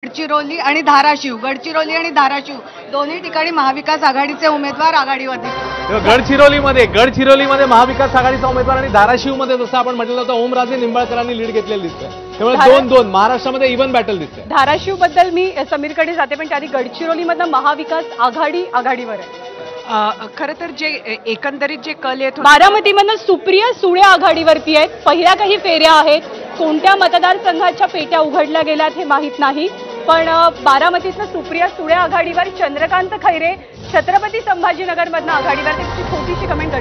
गडचिरोली आणि धाराशिव दोन्ही ठिकाणी महाविकास आघाडीचे उमेदवार आघाडीवर दिसतात. गडचिरोलीमध्ये महाविकास आघाडीचा उमेदवार आणि धाराशिवमध्ये जसं आपण म्हटलं होतं ओमराजे निंबाळकरांनी लीड घेतलेली दिसते. त्यामुळे 2-2 महाराष्ट्रामध्ये इव्हन बॅटल दिसते. धाराशिव बद्दल मी समीरकडे जाते, पण त्याआधी गडचिरोलीमधनं महाविकास आघाडीवर आहे. खरं तर जे एकंदरीत जे कल येत बारामतीमधनं सुप्रिया सुळे आघाडीवरती आहेत. पहिल्या काही फेऱ्या आहेत, कोणत्या मतदारसंघाच्या पेट्या उघडल्या गेल्यात हे माहीत नाही, पण बारामतीतनं सुप्रिया सुळे आघाडीवर, चंद्रकांत खैरे छत्रपती संभाजीनगरमधनं आघाडीवर. त्याची छोटीशी कमेंट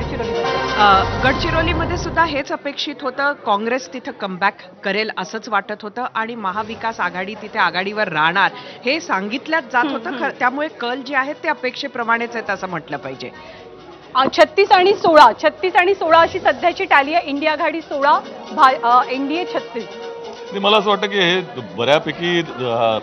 गडचिरोलीमध्ये सुद्धा हेच अपेक्षित होतं. काँग्रेस तिथं कमबॅक करेल असंच वाटत होतं आणि महाविकास आघाडी तिथे आघाडीवर राहणार हे सांगितल्याच जात होतं. त्यामुळे कल जे आहेत ते अपेक्षेप्रमाणेच आहेत असं म्हटलं पाहिजे. 36 आणि 16 अशी सध्याची टॅली आहे. इंडिया आघाडी 16, एनडीए 36. मला असं वाटतं की हे बऱ्यापैकी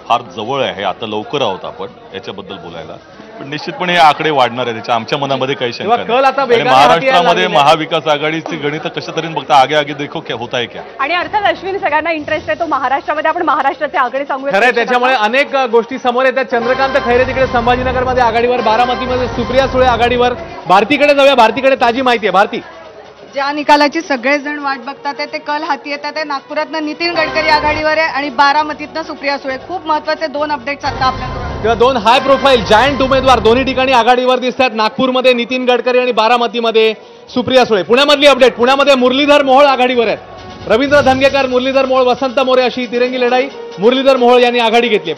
फार जवळ आहे. आता लवकर आहोत आपण याच्याबद्दल बोलायला, पण निश्चितपणे हे आकडे वाढणार आहे. त्याच्या आमच्या मनामध्ये काही शंका नाही. महाराष्ट्रामध्ये महाविकास आघाडीची गणित कशा तऱ्हेने बघता आगे आगे देखो क्या होता है क्या. आणि अर्थात अश्विन सगळ्यांना इंटरेस्ट आहे तो महाराष्ट्रामध्ये. आपण महाराष्ट्राचे आकडे सांगूया. खरं त्याच्यामुळे अनेक गोष्टी समोर येतात. चंद्रकांत खैरे तिकडे संभाजीनगरमध्ये आघाडीवर, बारामतीमध्ये सुप्रिया सुळे आघाडीवर. भारतीकडे जाऊया, भारतीकडे ताजी माहिती आहे. भारती, ज्या निकालाची सगळेजण वाट बघतात ते कल हाती येतात. नागपुरातनं नितीन गडकरी आघाडीवर आहे आणि बारामतीतनं सुप्रिया सुळे. खूप महत्त्वाचे 2 अपडेट्स आता आपल्याकडे. तेव्हा 2 हाय प्रोफाईल जायंट उमेदवार दोन्ही ठिकाणी आघाडीवर दिसतात. नागपूरमध्ये नितीन गडकरी आणि बारामतीमध्ये सुप्रिया सुळे. पुण्यामधली अपडेट, पुण्यामध्ये मुरलीधर मोहोळ आघाडीवर आहेत. रवींद्र धंगेकर, मुरलीधर मोहोळ, वसंत मोरे अशी तिरंगी लढाई मुरलीधर मोहोळ यांनी आघाडी घेतली.